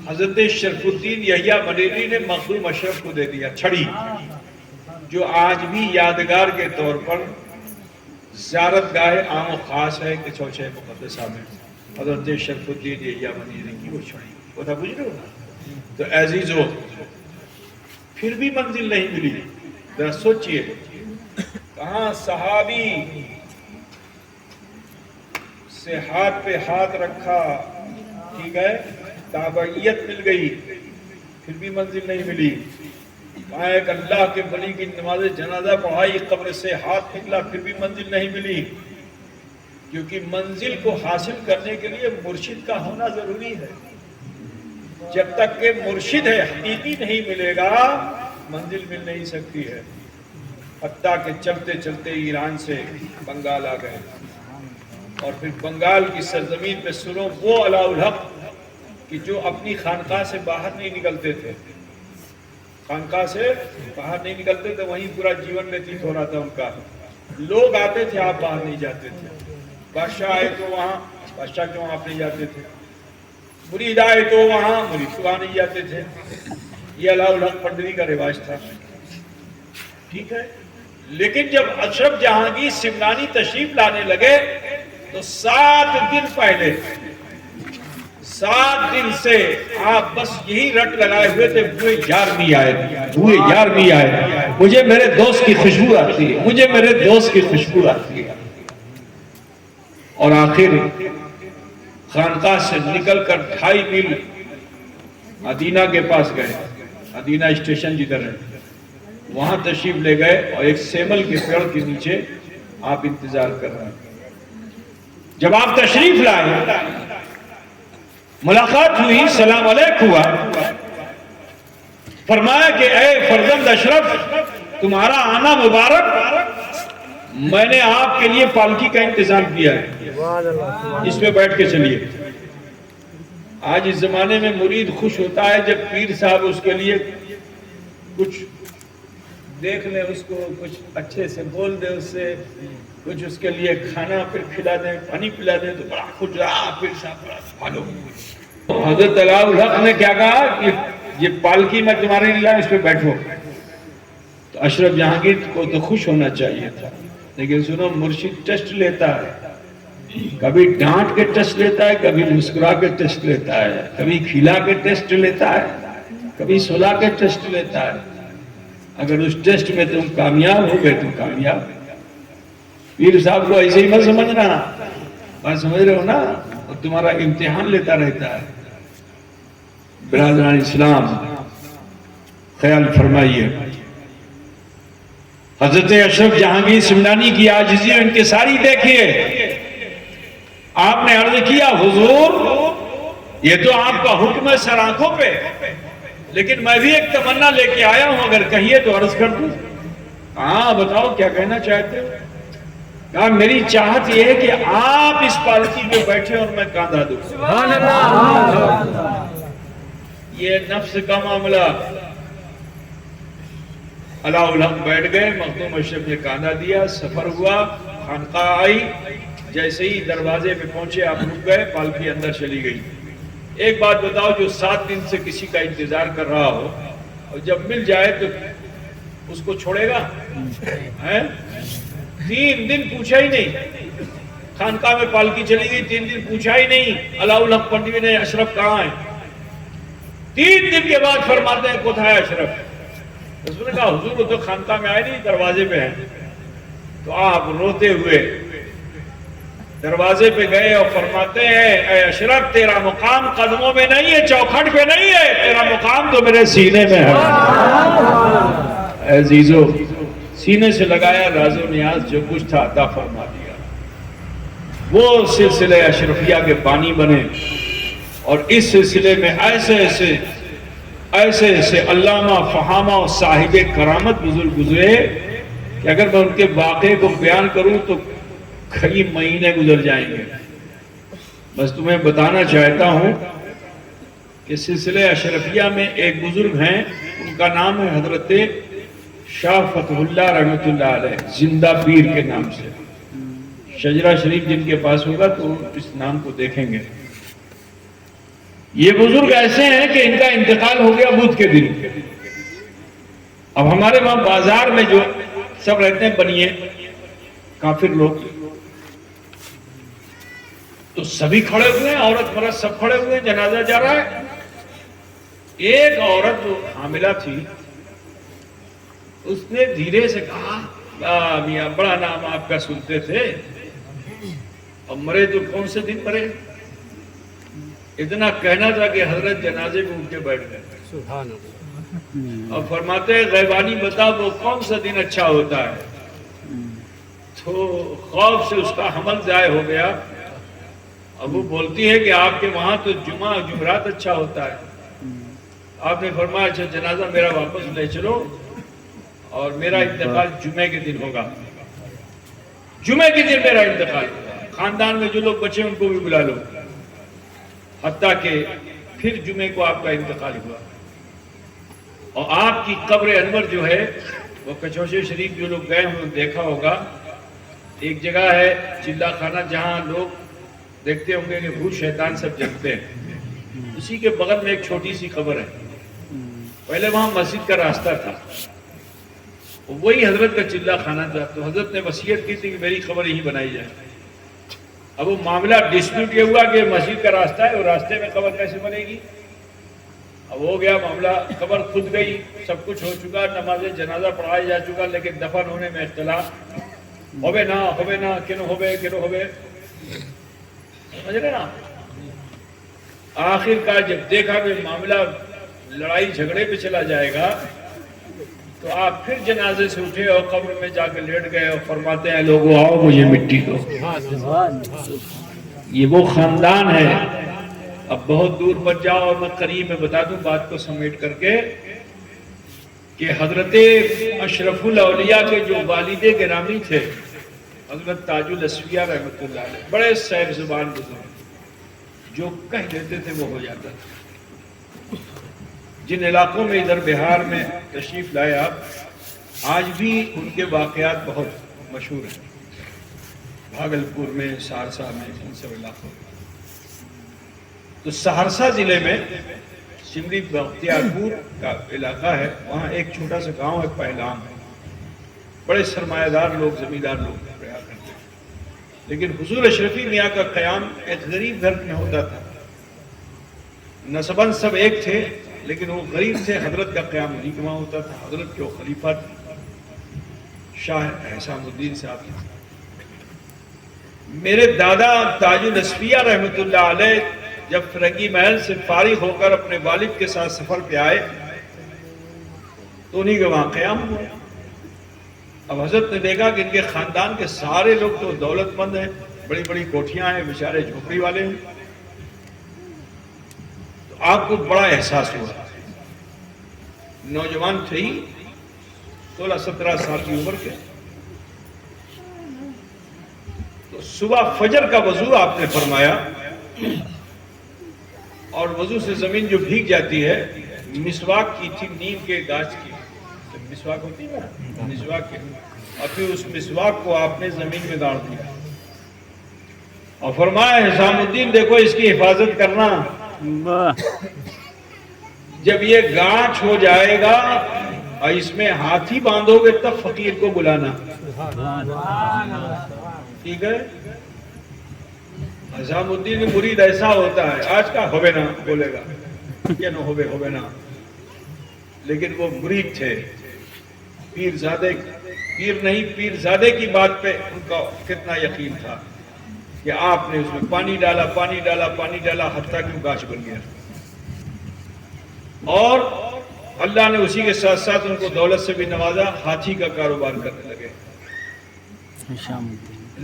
حضرت شرف الدین یحییٰ منیری نے مخدوم اشرف کو دے دیا. چھڑی جو آج بھی یادگار کے طور پر زیارت گاہ عام و خاص ہے کہ چوچہ مقدسہ میں حضرت شرف الدین یحییٰ منیری کی وہ چھڑی. وہ تھا بجھ رہے ہو؟ تو عزیزو پھر بھی منزل نہیں ملی. ذرا سوچئے کہاں صحابی سے ہاتھ پہ ہاتھ رکھا، ٹھیک ہے، تابعیت مل گئی، پھر بھی منزل نہیں ملی. کہاں ایک اللہ کے ولی کی نماز جنازہ پڑھائی، قبر سے ہاتھ نکلا، پھر بھی منزل نہیں ملی. کیونکہ منزل کو حاصل کرنے کے لیے مرشد کا ہونا ضروری ہے. جب تک کہ مرشد ہے حقیقی نہیں ملے گا، منزل مل نہیں سکتی ہے. حتیٰ کہ چلتے چلتے ایران سے بنگال آ گئے، اور پھر بنگال کی سرزمین پہ سنو وہ علاء الحق کہ جو اپنی خانقاہ سے باہر نہیں نکلتے تھے، خانقاہ سے باہر نہیں نکلتے تھے، وہیں پورا جیون ویتیت ہو رہا تھا ان کا. لوگ آتے تھے، آپ باہر نہیں جاتے تھے. بادشاہ آئے تو وہاں، بادشاہ کیوں آپ نہیں جاتے تھے. مرید آئے تو وہاں، مرید وہاں نہیں جاتے تھے. یہ علاء الحق پنڈری کا رواج تھا. ٹھیک ہے، لیکن جب اشرف جہانگیر سمنانی تشریف لانے لگے تو 7 دن پہلے، 7 دن سے آپ بس یہی رٹ لگائے ہوئے تھے، بوئے یار بھی آئے، بوئے یار بھی آئے، مجھے میرے دوست کی خوشبو آتی ہے، مجھے میرے دوست کی خوشبو آتی ہے. اور آخر خانقاہ سے نکل کر 2.5 میل مدینہ کے پاس گئے، مدینہ اسٹیشن جدھر ہے وہاں تشریف لے گئے، اور ایک سیمل کے پیڑ کے نیچے آپ انتظار کر رہے ہیں. جب آپ تشریف لائے، ملاقات ہوئی، سلام علیکم ہوا، فرمایا کہ اے فرزند اشرف، تمہارا آنا مبارک، میں نے آپ کے لیے پالکی کا انتظام کیا ہے، اس پہ بیٹھ کے چلیے. آج اس زمانے میں مرید خوش ہوتا ہے جب پیر صاحب اس کے لیے کچھ دیکھ لیں، اس کو کچھ اچھے سے بول دے، اس سے کچھ اس کے لیے کھانا پھر کھلا دیں، پانی پلا دیں، تو بڑا خوش رہا پیر صاحب، بڑا سوالو. حضرت علاء الحق نے کیا کہا کہ یہ پالکی میں تمہارے لیے لایا، اس پہ بیٹھو. تو اشرف جہانگیر کو تو خوش ہونا چاہیے تھا، لیکن سنو، مرشد ٹیسٹ لیتا ہے، کبھی ڈانٹ کے ٹیسٹ لیتا ہے، کبھی مسکرا کے ٹیسٹ لیتا ہے، کبھی کھلا کے ٹیسٹ لیتا ہے، کبھی سلا کے ٹیسٹ لیتا ہے. اگر اس ٹیسٹ میں تم کامیاب ہو گئے تو کامیاب. پیر صاحب کو ایسے ہی مت سمجھنا، بات سمجھ رہے ہو نا، اور تمہارا امتحان لیتا رہتا ہے. برادران اسلام، خیال فرمائیے، حضرت اشرف جہانگیر سمنانی کی عاجزی و انکساری دیکھیے. آپ نے عرض کیا حضور یہ تو آپ کا حکم ہے سر آنکھوں پہ، لیکن میں بھی ایک تمنا لے کے آیا ہوں، اگر کہیے تو عرض کر دوں. ہاں بتاؤ کیا کہنا چاہتے ہو. کہا میری چاہت یہ ہے کہ آپ اس پالکی پہ بیٹھے اور میں کاندھا دوں. یہ نفس کا معاملہ. علاء الحق بیٹھ گئے، مخدوم اشرف نے کاندھا دیا، سفر ہوا، خانقاہ آئی. جیسے ہی دروازے پہ پہنچے آپ رک گئے، پالکی اندر چلی گئی. ایک بات بتاؤ، جو 7 دن سے کسی کا انتظار کر رہا ہو اور جب مل جائے تو اس کو چھوڑے گا؟ 3 دن پوچھا ہی نہیں، خانقاہ میں پالکی چلی گئی، 3 دن پوچھا ہی نہیں علاء الحق پنڈوی نے اشرف کہاں ہے. 3 دن کے بعد فرماتے ہیں کوتھا ہے اشرف. اس نے کہا حضور وہ تو خانقاہ میں آئے نہیں، دروازے پہ ہیں. تو آپ روتے ہوئے دروازے پہ گئے اور فرماتے ہیں اے اشرف، تیرا مقام قدموں میں نہیں ہے، چوکھٹ پہ نہیں ہے، تیرا مقام تو میرے سینے میں ہے. اے عزیزو، سینے سے لگایا، راز و نیاز جو کچھ تھا عطا فرما دیا. وہ سلسلہ اشرفیہ کے بانی بنے، اور اس سلسلے میں ایسے ایسے علامہ فہامہ اور صاحب کرامت بزرگ گزرے کہ اگر میں ان کے واقعے کو بیان کروں تو کئی مہینے گزر جائیں گے. بس تمہیں بتانا چاہتا ہوں کہ سلسلہ اشرفیہ میں ایک بزرگ ہیں، ان کا نام ہے حضرت شاہ فتح اللہ رحمۃ اللہ علیہ، زندہ پیر کے نام سے. شجرہ شریف جن کے پاس ہوگا تو اس نام کو دیکھیں گے. یہ بزرگ ایسے ہیں کہ ان کا انتقال ہو گیا بدھ کے دن. اب ہمارے وہاں بازار میں جو سب رہتے ہیں بنیے کافر لوگ، تو سبھی کھڑے ہوئے ہیں، عورت مرد سب کھڑے ہوئے ہیں، جنازہ جا رہا ہے. ایک عورت جو حاملہ تھی اس نے دھیرے سے کہا میاں بڑا نام آپ کا سنتے تھے، اب مرے تو کون سے دن مرے؟ اتنا کہنا تھا کہ حضرت جنازے میں اٹھ کے بیٹھ گئے. سبحان اللہ. اور فرماتے ہیں غیبانی بتا وہ کون سا دن اچھا ہوتا ہے. تو خوف سے اس کا حمل ضائع ہو گیا. اب وہ بولتی ہے کہ آپ کے وہاں تو جمعہ جمعرات اچھا ہوتا ہے. آپ نے فرمایا اچھا جنازہ میرا واپس لے چلو اور میرا انتقال جمعے کے دن ہوگا. جمعے کے دن میرا انتقال ہوگا. خاندان میں جو لوگ بچے ان کو بھی بلا لو. حتیٰ کہ پھر جمعے کو آپ کا انتقال ہوا. اور آپ کی قبر انور جو ہے وہ کچوشے شریف جو لوگ گئے ہوں دیکھا ہوگا، ایک جگہ ہے چلہ خانہ جہاں لوگ دیکھتے ہوں گے کہ بھوت شیطان سب جگتے ہیں. اسی کے بغل میں ایک چھوٹی سی قبر ہے. پہلے وہاں مسجد کا راستہ تھا، وہی حضرت کا چلہ خانہ تھا. تو حضرت نے وصیت کی تھی کہ میری قبر یہیں بنائی جائے. اب وہ معاملہ ڈسپیوٹ یہ ہوا کہ مسجد کا راستہ ہے اور راستے میں قبر کیسے بنے گی. اب ہو گیا معاملہ، قبر کھد گئی، سب کچھ ہو چکا، نماز جنازہ پڑھایا جا چکا، لیکن دفن ہونے میں اختلاف. ہوبے نہ کنو ہوبے سمجھ رہے نا. آخر کار جب دیکھا کہ معاملہ لڑائی جھگڑے پہ چلا جائے گا تو آپ پھر جنازے سے اٹھے اور قبر میں جا کے لیٹ گئے اور فرماتے ہیں لوگوں آؤ مجھے مٹی دو. یہ وہ خاندان ہے. اب بہت دور مت جاؤ اور میں قریب میں بتا دوں بات کو سمیٹ کر کے کہ حضرت اشرف الاولیاء کے جو والد گرامی تھے حضرت تاج الاسفیاء رحمۃ اللہ علیہ، بڑے صاحب زبان بزرگ، جو کہہ دیتے تھے وہ ہو جاتا تھا. جن علاقوں میں ادھر بہار میں تشریف لائے آپ، آج بھی ان کے واقعات بہت مشہور ہیں. بھاگلپور میں، سہرسہ میں، ان سب علاقوں میں. تو سہرسہ ضلع میں سمری بختیار پور کا علاقہ ہے، وہاں ایک چھوٹا سا گاؤں ہے پہلام ہے. بڑے سرمایہ دار لوگ، زمیندار لوگ رہا کرتے ہیں. لیکن حضور اشرفی میاں کا قیام ایک غریب گھر میں ہوتا تھا. نسباً سب ایک تھے لیکن وہ غریب تھے. حضرت کا قیام انہیں کے وہاں ہوتا تھا. حضرت کے وہ خلیفہ تھے شاہ احسان الدین صاحب. میرے دادا تاج الاسفیاء رحمۃ اللہ علیہ جب فرنگی محل سے فارغ ہو کر اپنے والد کے ساتھ سفر پہ آئے تو انہیں کے وہاں قیام ہوا. اب حضرت نے دیکھا کہ ان کے خاندان کے سارے لوگ تو دولت مند ہیں، بڑی بڑی کوٹھیاں ہیں، بیچارے جھوپڑی والے ہیں. تو آپ کو بڑا احساس ہوا. نوجوان تھے ہی 16-17 سال کی عمر کے. تو صبح فجر کا وضو آپ نے فرمایا اور وضو سے زمین جو بھیگ جاتی ہے، مسواک کی تھی نیم کے گاچھ کی، مسواک ہوتی ہے نا، مسواک کی، اور پھر اس مسواک کو آپ نے زمین میں گاڑ دیا اور فرمایا حسام الدین دیکھو اس کی حفاظت کرنا. جب یہ گاچھ ہو جائے گا اور اس میں ہاتھی باندھو گے تب فقیر کو بلانا. ٹھیک ہے. حسام الدین مرید ایسا ہوتا ہے، آج کا ہوبے نا بولے گا، یہ نہ ہوبے نا. لیکن وہ مرید تھے. پیر زادے کی بات پہ ان کا کتنا یقین تھا کہ آپ نے اس میں پانی ڈالا حتیٰ کہ وہ گاچھ بن گیا. اور اللہ نے اسی کے ساتھ ساتھ ان کو دولت سے بھی نوازا. ہاتھی کا کاروبار کرنے لگے.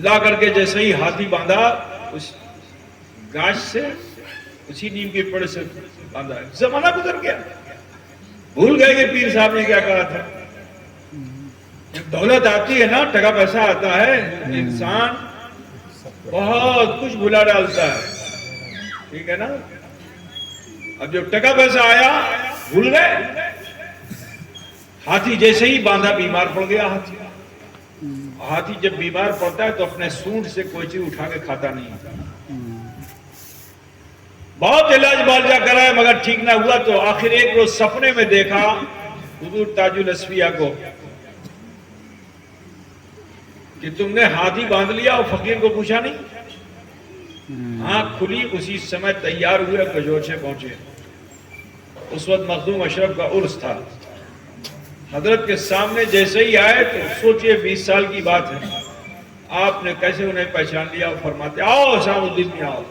لا کر کے جیسے ہی ہاتھی باندھا اس گاچھ سے، اسی نیم کے پیڑ سے باندھا. زمانہ گزر گیا، بھول گئے کہ پیر صاحب نے کیا کہا تھا. جب دولت آتی ہے نا، ٹکا پیسہ آتا ہے، انسان بہت کچھ بھلا ڈالتا ہے. ٹھیک ہے نا. اب جب ٹکا پیسہ آیا بھول گئے. ہاتھی جیسے ہی باندھا بیمار پڑ گیا. ہاتھی جب بیمار پڑتا ہے تو اپنے سونڈ سے کوئی چیز اٹھا کے کھاتا نہیں. بہت علاج معالجہ کرایا مگر ٹھیک نہ ہوا. تو آخر ایک روز سپنے میں دیکھا حضور تاج الاسفیاء کو کہ تم نے ہاتھی باندھ لیا اور فقیر کو پوچھا نہیں. آنکھ کھلی اسی سمے تیار ہوئے کجور سے پہنچے. اس وقت مخدوم اشرف کا عرس تھا. حضرت کے سامنے جیسے ہی آئے تو سوچئے 20 سال کی بات ہے، آپ نے کیسے انہیں پہچان لیا اور فرماتے آؤ شام الدین میں آؤ،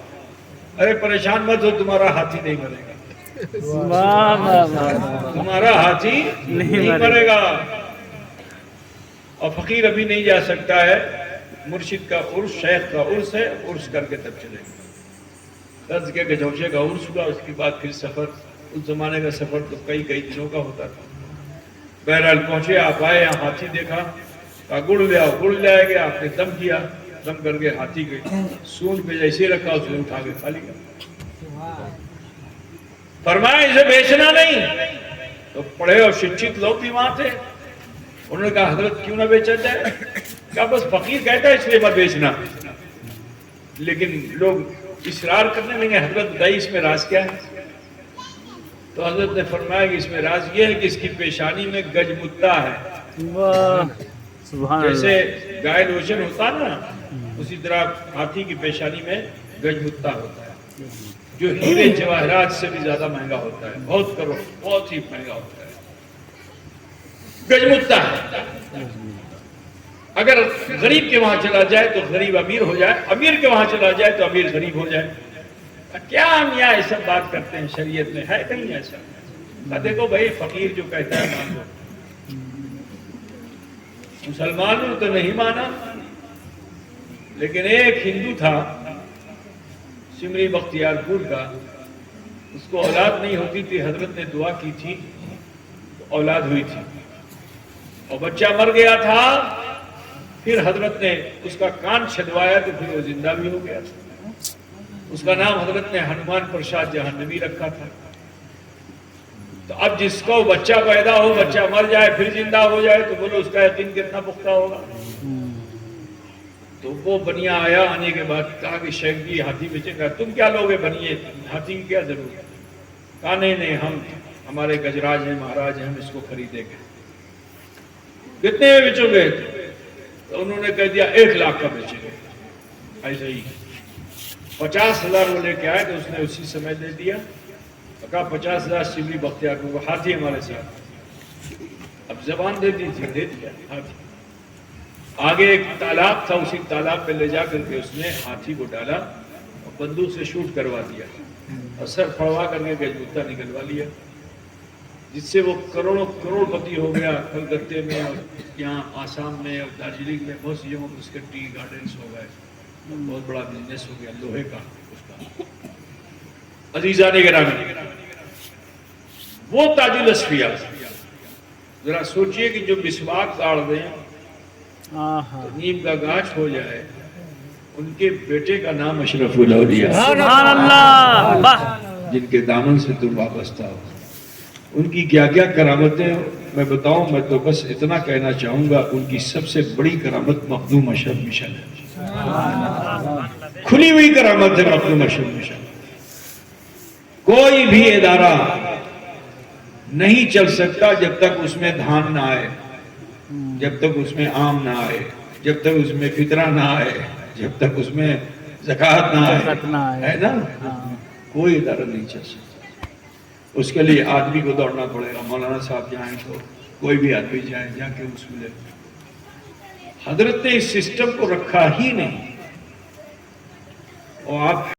ارے پریشان مت ہو، تمہارا ہاتھی نہیں مرے گا، تمہارا ہاتھی نہیں مرے گا، اور فقیر ابھی نہیں جا سکتا ہے، مرشد کا عرس، شیخ کا عرس ہے، عرس کر کے تب چلے گا۔ درج کے گجوشے کا عرس ہوا، اس کے بعد پھر سفر، اس زمانے کا سفر تو کئی دنوں کا ہوتا تھا۔ بہرحال پہنچے، آپ آئے، یہاں ہاتھی دیکھا، کہا گڑ لے آؤ، گڑ لے آئے گے، آپ نے دم کیا، دم کر کے ہاتھی کے سونڈ پہ جیسے رکھا، اس نے اٹھا کے کھا لیا۔ فرمایا اسے بیچنا نہیں، تو پڑھے اور شکشت لوگ بھی وہاں تھے، انہوں نے کہا حضرت کیوں نہ بیچا جائے؟ کہا بس فقیر کہتا ہے اس لیے مت بیچنا، لیکن لوگ اصرار کرنے لگے، حضرت بتائیے اس میں راز کیا ہے؟ تو حضرت نے فرمایا کہ اس میں راز یہ ہے کہ اس کی پیشانی میں گج متا ہے، جیسے گائے لوشن ہوتا نا، اسی طرح ہاتھی کی پیشانی میں گج متا ہوتا ہے، جو ہیرے جواہرات سے بھی زیادہ مہنگا ہوتا ہے، بہت ہی مہنگا ہوتا ہے، گج متا ہے۔ اگر غریب کے وہاں چلا جائے تو غریب امیر ہو جائے، امیر کے وہاں چلا جائے تو امیر غریب ہو جائے۔ کیا ہم یہاں ایسا بات کرتے ہیں، شریعت میں ہے کہیں ایسا؟ دیکھو بھائی، فقیر جو کہتا ہے مان لو، مسلمانوں تو نہیں مانا، لیکن ایک ہندو تھا سمری بختیار پور کا، اس کو اولاد نہیں ہوتی تھی، حضرت نے دعا کی تھی تو اولاد ہوئی تھی، اور بچہ مر گیا تھا، پھر حضرت نے اس کا کان چھدوایا تو پھر وہ زندہ بھی ہو گیا تھا۔ اس کا نام حضرت نے ہنومان پرساد جہنوی رکھا تھا۔ تو اب جس کو بچہ پیدا ہو، بچہ مر جائے پھر زندہ ہو جائے، تو بولو اس کا یقین کتنا پختہ ہوگا۔ تو وہ بنیا آیا، آنے کے بعد کہا کہ شیخ جی ہاتھی بیچیں گا، تم کیا لوگے بنیے، ہاتھی کی کیا ضرورت ہے؟ کہا نہیں، ہمارے گجراج ہیں، مہاراج ہیں، ہم اس کو خریدیں گے۔ کتنے میں بیچو گے؟ تو انہوں نے کہہ دیا 1 لاکھ کا بیچیں گے۔ ایسے ہی 50,000 وہ لے کے آئے تو اس نے اسی سمے دے دیا، کہا 50,000 سمری بختیار کو، ہاتھی ہمارے ساتھ۔ اب زبان دے دی تھی، دے دیا ہاتھی۔ آگے ایک تالاب تھا، اسی تالاب پہ لے جا کر کے اس نے ہاتھی کو ڈالا اور بندوق سے شوٹ کروا دیا، اور سر پھڑوا کر کے گجمتا نکلوا لیا، جس سے وہ کروڑ پتی ہو گیا۔ کلکتے میں اور یہاں آسام میں اور دارجلنگ میں بہت سی جگہوں پر اس کے ٹی گارڈنس ہو گئے، بہت بڑا بزنس ہو گیا لوہے کا اس کا۔ عزیزان گرامی، وہ تاج الاصفیاء، ذرا سوچئے کہ جو مسواک گاڑ دیں تو نیم کا گاچھ ہو جائے، ان کے بیٹے کا نام اشرف الاولیاء، سبحان اللہ، جن کے دامن سے تم وابستہ ہو، ان کی کیا کیا کرامتیں میں بتاؤں؟ میں تو بس اتنا کہنا چاہوں گا، ان کی سب سے بڑی کرامت مخدوم اشرف مشن ہے، کھلی ہوئی کرامت ہے مخدوم اشرف مشن۔ کوئی بھی ادارہ نہیں چل سکتا جب تک اس میں دھان نہ آئے، جب تک اس میں آم نہ آئے، جب تک اس میں فطرہ نہ آئے، جب تک اس میں زکوٰۃ نہ آئے، ہے نا؟ کوئی ادارہ نہیں چل سکتا۔ اس کے لیے آدمی کو دوڑنا پڑے گا، مولانا صاحب جائیں تو کوئی بھی آدمی جائیں، جا کے اصول ہے۔ حضرت نے اس سسٹم کو رکھا ہی نہیں، اور آپ